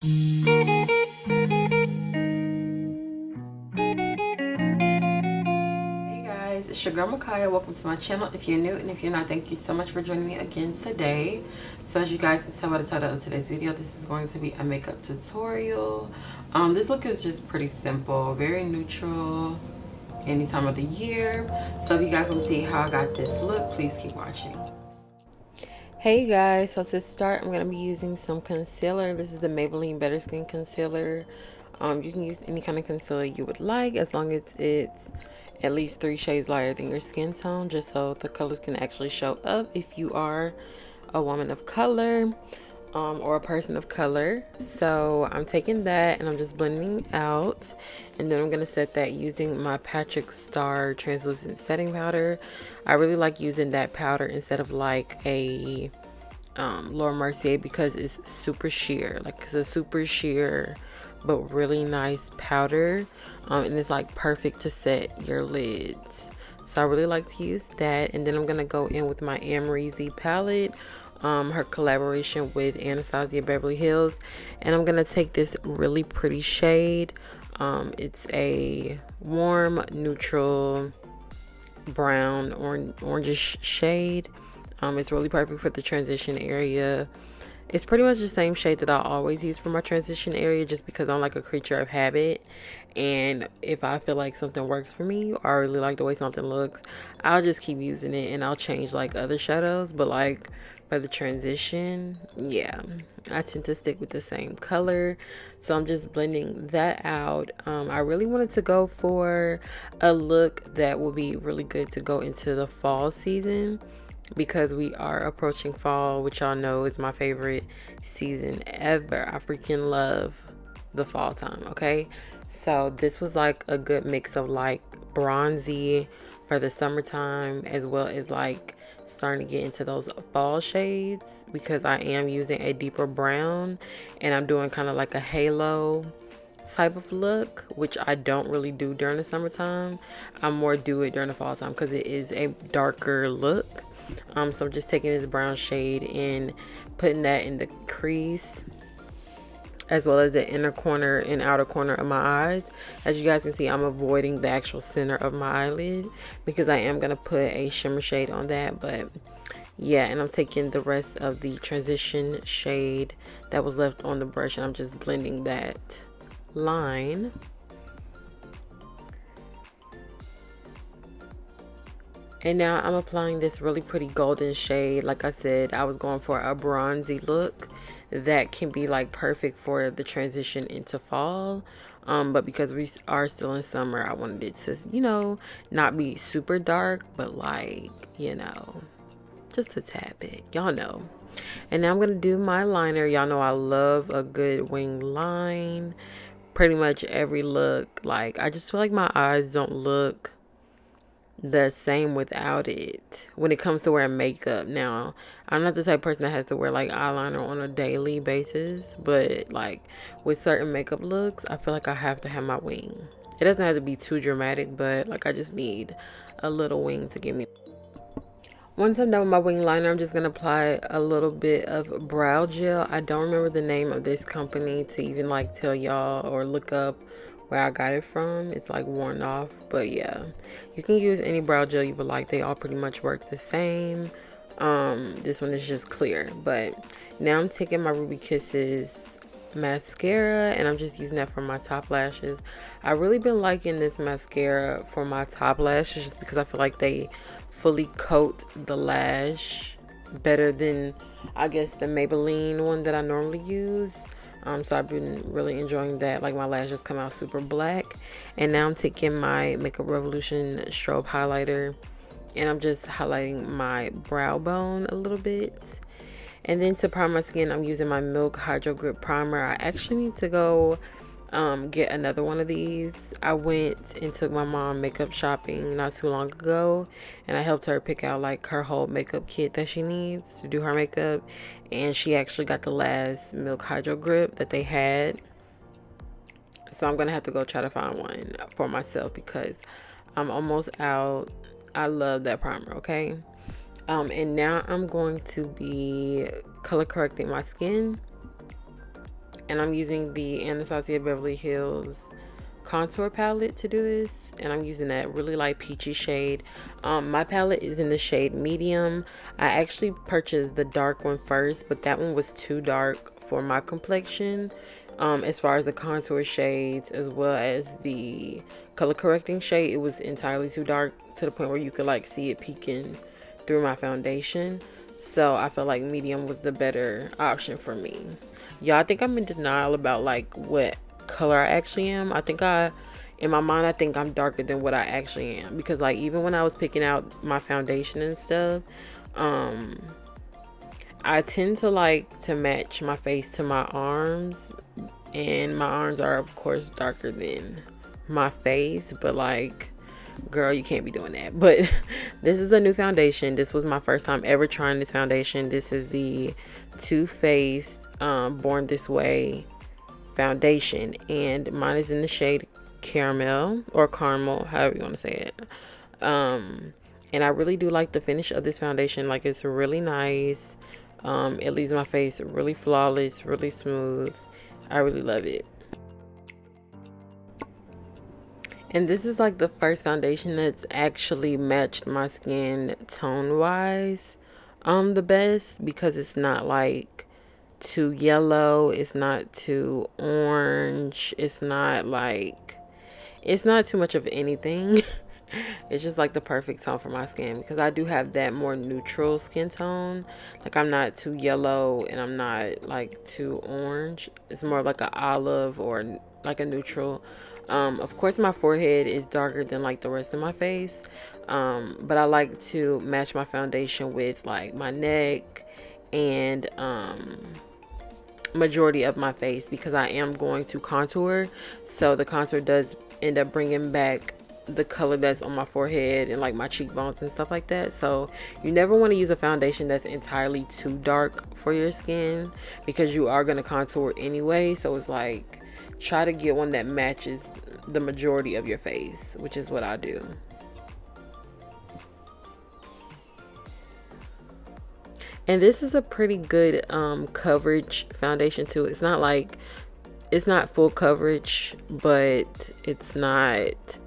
It's your girl Makaya. Welcome to my channel. If you're new and if you're not, thank you so much for joining me again today. So as you guys can tell by the title of today's video, this is going to be a makeup tutorial. This look is just pretty simple, very neutral, any time of the year. So if you guys want to see how I got this look, please keep watching. Hey guys, so to start, I'm going to be using some concealer. This is the Maybelline Better Skin Concealer. You can use any kind of concealer you would like, as long as it's at least 3 shades lighter than your skin tone, just so the colors can actually show up if you are a woman of color or a person of color. So I'm taking that and I'm just blending out, and then I'm going to set that using my Patrick Starr translucent setting powder. I really like using that powder instead of like a Laura Mercier, because it's super sheer. Like, it's a super sheer but really nice powder, and it's like perfect to set your lids. So I really like to use that. And then I'm gonna go in with my Amrezy palette, her collaboration with Anastasia Beverly Hills, and I'm gonna take this really pretty shade. It's a warm neutral brown orangish shade. It's really perfect for the transition area. It's pretty much the same shade that I always use for my transition area, just because I'm like a creature of habit. And if I feel like something works for me, or I really like the way something looks, I'll just keep using it, and I'll change like other shadows. But like for the transition, yeah, I tend to stick with the same color. So I'm just blending that out. I really wanted to go for a look that would be really good to go into the fall season, because we are approaching fall, which y'all know is my favorite season ever. I freaking love the fall time, okay? So this was like a good mix of like bronzy for the summertime, as well as like starting to get into those fall shades, because I am using a deeper brown and I'm doing kind of like a halo type of look, which I don't really do during the summertime. I more do it during the fall time because it is a darker look. So I'm just taking this brown shade and putting that in the crease, as well as the inner corner and outer corner of my eyes. As you guys can see, I'm avoiding the actual center of my eyelid because I am going to put a shimmer shade on that. But yeah, and I'm taking the rest of the transition shade that was left on the brush, and I'm just blending that line. And now I'm applying this really pretty golden shade. Like I said, I was going for a bronzy look that can be like perfect for the transition into fall. But because we are still in summer, I wanted it to, you know, not be super dark, but like, you know, just a tad bit, y'all know. And now I'm gonna do my liner. Y'all know I love a good wing line. Pretty much every look, like, I just feel like my eyes don't look the same without it when it comes to wearing makeup. Now, I'm not the type of person that has to wear like eyeliner on a daily basis, but like with certain makeup looks, I feel like I have to have my wing. It doesn't have to be too dramatic, but like I just need a little wing to give me. Once I'm done with my wing liner, I'm just gonna apply a little bit of brow gel. I don't remember the name of this company to even like tell y'all or look up where I got it from. It's like worn off, but yeah, you can use any brow gel you would like. They all pretty much work the same. This one is just clear. But now I'm taking my Ruby Kisses mascara, and I'm just using that for my top lashes. I've really been liking this mascara for my top lashes, just because I feel like they fully coat the lash better than, I guess, the Maybelline one that I normally use. So I've been really enjoying that. Like, my lashes come out super black. And now I'm taking my Makeup Revolution Strobe highlighter, and I'm just highlighting my brow bone a little bit. And then to prime my skin, I'm using my Milk Hydro Grip Primer. I actually need to go get another one of these. I went and took my mom makeup shopping not too long ago, and I helped her pick out like her whole makeup kit that she needs to do her makeup, and she actually got the last Milk Hydro Grip that they had. So I'm gonna have to go try to find one for myself because I'm almost out. I love that primer, okay? And now I'm going to be color correcting my skin. and I'm using the Anastasia Beverly Hills contour palette to do this, and I'm using that really light peachy shade. My palette is in the shade medium. I actually purchased the dark one first, but that one was too dark for my complexion, as far as the contour shades as well as the color correcting shade. It was entirely too dark to the point where you could like see it peeking through my foundation. So I felt like medium was the better option for me. Y'all, I think I'm in denial about like what color I actually am. I think in my mind I think I'm darker than what I actually am, because like even when I was picking out my foundation and stuff, I tend to like to match my face to my arms, and my arms are of course darker than my face, but like, girl, you can't be doing that. But this is a new foundation. This was my first time ever trying this foundation. This is the Too Faced Born This Way foundation, and mine is in the shade caramel or caramel, however you want to say it. And I really do like the finish of this foundation. Like, it's really nice. It leaves my face really flawless, really smooth. I really love it. And this is like the first foundation that's actually matched my skin tone wise the best, because it's not like too yellow, it's not too orange, it's not too much of anything. It's just like the perfect tone for my skin, because I do have that more neutral skin tone. Like, I'm not too yellow and I'm not like too orange. It's more like an olive or like a neutral. Of course my forehead is darker than like the rest of my face, but I like to match my foundation with like my neck and majority of my face, because I am going to contour. So the contour does end up bringing back the color that's on my forehead and like my cheekbones and stuff like that. So you never want to use a foundation that's entirely too dark for your skin, because you are going to contour anyway. So it's like, try to get one that matches the majority of your face, which is what I do. And this is a pretty good coverage foundation too. It's not full coverage, but it's not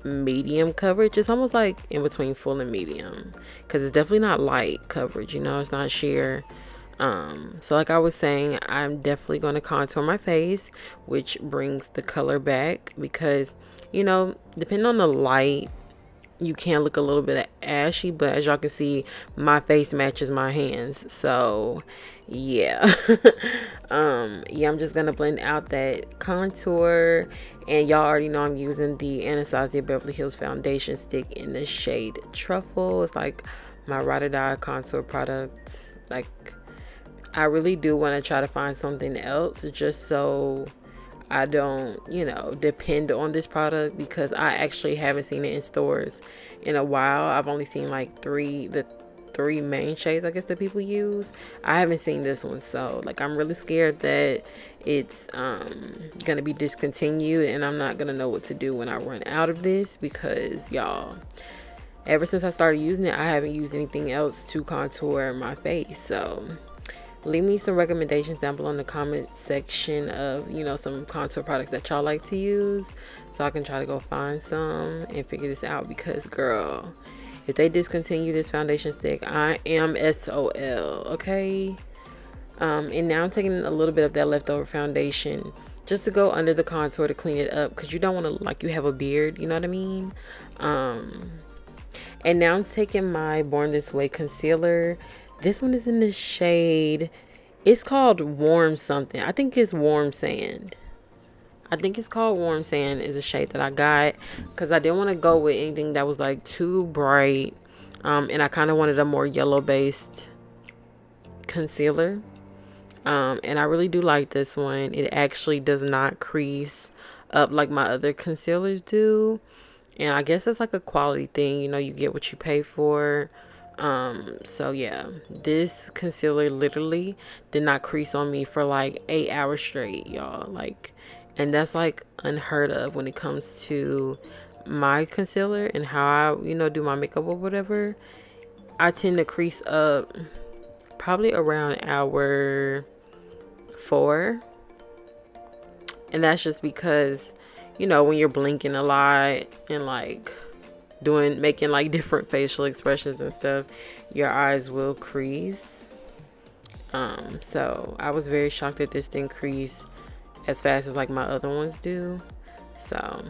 medium coverage. It's almost like in between full and medium, because it's definitely not light coverage, you know, it's not sheer. So like I was saying, I'm definitely going to contour my face, which brings the color back, because, you know, depending on the light, you can look a little bit ashy, but as y'all can see, my face matches my hands. So yeah. Yeah, I'm just gonna blend out that contour, and y'all already know I'm using the Anastasia Beverly Hills Foundation Stick in the shade Truffle. It's like my ride or die contour product. Like, I really do want to try to find something else, just so I don't, you know, depend on this product, because I actually haven't seen it in stores in a while. I've only seen like the three main shades, I guess, that people use. I haven't seen this one, so like I'm really scared that it's gonna be discontinued, and I'm not gonna know what to do when I run out of this, because y'all, ever since I started using it, I haven't used anything else to contour my face. So leave me some recommendations down below in the comment section of, you know, some contour products that y'all like to use, so I can try to go find some and figure this out, because girl, if they discontinue this foundation stick, I am SOL, okay? And now I'm taking a little bit of that leftover foundation just to go under the contour to clean it up, because you don't want to look like you have a beard, you know what I mean? And now I'm taking my Born This Way concealer. This one is in the shade, it's called Warm something. I think it's Warm Sand. I think it's called Warm Sand is a shade that I got, because I didn't want to go with anything that was like too bright. And I kind of wanted a more yellow based concealer. And I really do like this one. It actually does not crease up like my other concealers do. And I guess it's like a quality thing, you know, you get what you pay for. So yeah, this concealer literally did not crease on me for like 8 hours straight, y'all. Like, and that's like unheard of when it comes to my concealer and how I, you know, do my makeup or whatever. I tend to crease up probably around hour 4, And that's just because, you know, when you're blinking a lot and like making like different facial expressions and stuff, your eyes will crease. So I was very shocked that this didn't crease as fast as like my other ones do. So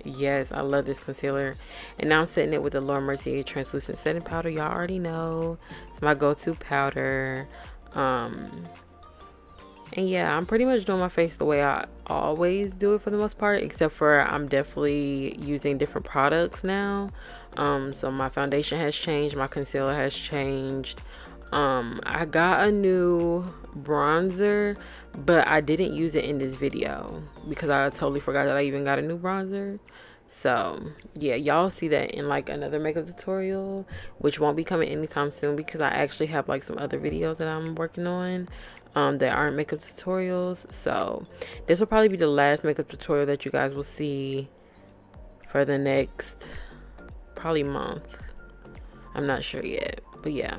yes, I love this concealer. And now I'm setting it with the Laura Mercier translucent setting powder. Y'all already know it's my go-to powder. And yeah, I'm pretty much doing my face the way I always do it for the most part, except for I'm definitely using different products now. So my foundation has changed, my concealer has changed. I got a new bronzer, but I didn't use it in this video because I totally forgot that I even got a new bronzer. So yeah, y'all see that in like another makeup tutorial, which won't be coming anytime soon because I actually have like some other videos that I'm working on that aren't makeup tutorials. So this will probably be the last makeup tutorial that you guys will see for the next probably month. I'm not sure yet, but yeah.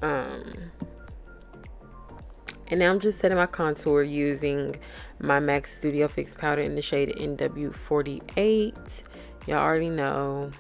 And now I'm just setting my contour using my MAC Studio Fix powder in the shade NW48. Y'all already know.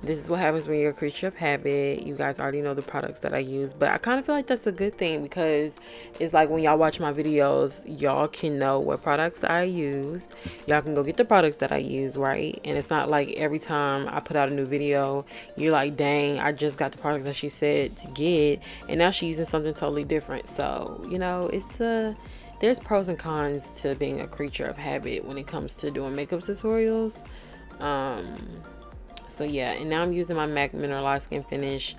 This is what happens when you're a creature of habit. You guys already know the products that I use, but I kind of feel like that's a good thing because it's like when y'all watch my videos, y'all can know what products I use. Y'all can go get the products that I use, right? And it's not like every time I put out a new video, you're like, dang, I just got the product that she said to get, and now she's using something totally different. So, you know, there's pros and cons to being a creature of habit when it comes to doing makeup tutorials. So yeah, and now I'm using my MAC Mineralize Skin Finish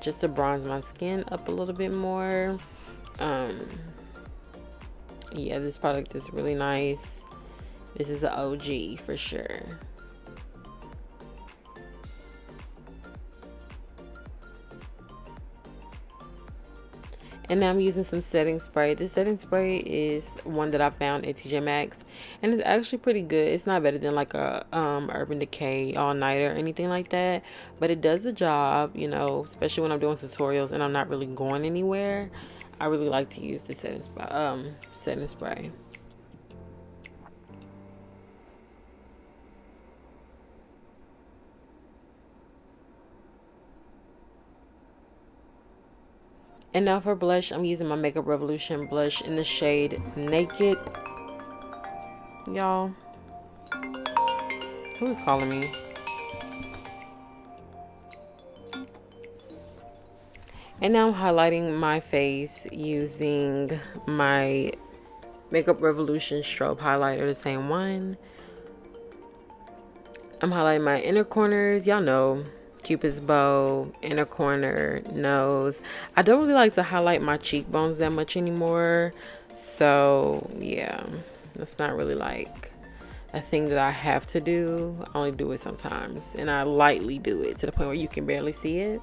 just to bronze my skin up a little bit more. Yeah, this product is really nice. This is an OG for sure. And now I'm using some setting spray. This setting spray is one that I found at TJ Maxx, and it's actually pretty good. It's not better than like a Urban Decay all nighter or anything like that, but it does the job, you know, especially when I'm doing tutorials and I'm not really going anywhere. I really like to use the setting spray. And now for blush, I'm using my Makeup Revolution blush in the shade Naked. Y'all, who's calling me? And now I'm highlighting my face using my Makeup Revolution Strobe highlighter, the same one. I'm highlighting my inner corners. Y'all know, Cupid's bow, inner corner, nose. I don't really like to highlight my cheekbones that much anymore. So yeah, that's not really like a thing that I have to do. I only do it sometimes, and I lightly do it to the point where you can barely see it.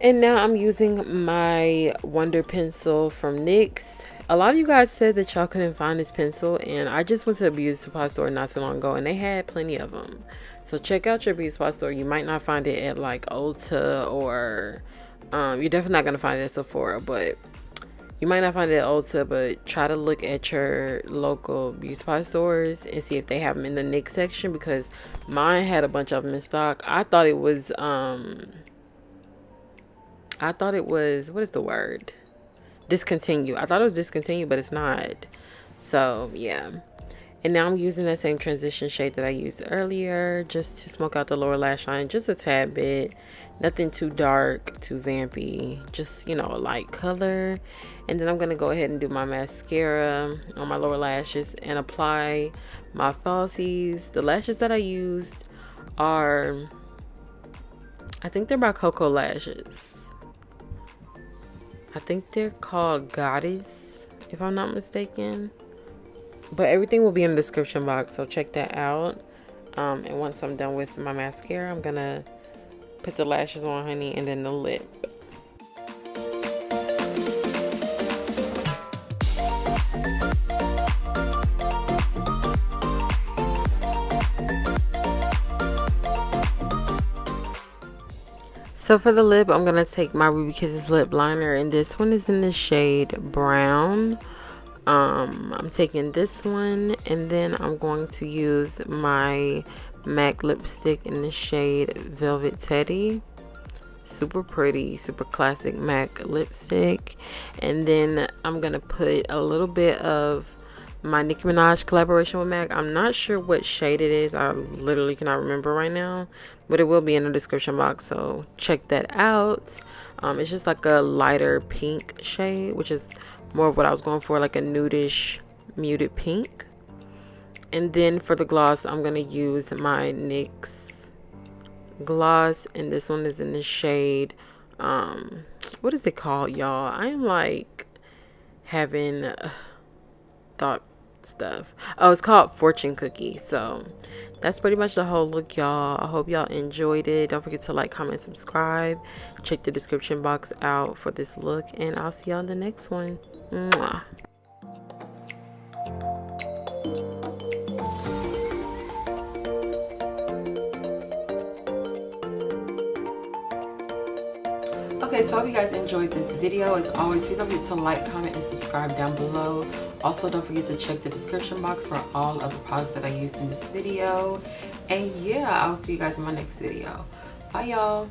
And now I'm using my Wonder Pencil from NYX. A lot of you guys said that y'all couldn't find this pencil, and I just went to a beauty supply store not too long ago and they had plenty of them. So check out your beauty supply store. You might not find it at like Ulta, or you're definitely not going to find it at Sephora, but you might not find it at Ulta, but try to look at your local beauty supply stores and see if they have them in the NYX section, because mine had a bunch of them in stock. I thought it was what is the word? Discontinued. I thought it was discontinued, but it's not. So yeah. And now I'm using that same transition shade that I used earlier just to smoke out the lower lash line just a tad bit. Nothing too dark, too vampy, just, you know, a light color. And then I'm going to go ahead and do my mascara on my lower lashes and apply my falsies. The lashes that I used are, I think they're by Koko lashes. I think they're called Goddess, if I'm not mistaken. But everything will be in the description box, so check that out. And once I'm done with my mascara, I'm gonna put the lashes on, honey, and then the lip. So for the lip, I'm going to take my Ruby Kisses lip liner, and this one is in the shade Brown. I'm taking this one, and then I'm going to use my MAC lipstick in the shade Velvet Teddy. Super pretty, super classic MAC lipstick. And then I'm going to put a little bit of my Nicki Minaj collaboration with MAC. I'm not sure what shade it is. I literally cannot remember right now, but it will be in the description box, so check that out. It's just like a lighter pink shade, which is more of what I was going for, like a nudish muted pink. And then for the gloss, I'm going to use my NYX gloss, and this one is in the shade what is it called, y'all? I am like having thought stuff. Oh, it's called Fortune Cookie. So that's pretty much the whole look, y'all. I hope y'all enjoyed it. Don't forget to like, comment, subscribe. Check the description box out for this look, and I'll see y'all in the next one. Mwah. Okay, so I hope you guys enjoyed this video. As always, please don't forget to like, comment, and subscribe down below. Also, don't forget to check the description box for all of the products that I used in this video. And yeah, I'll see you guys in my next video. Bye, y'all.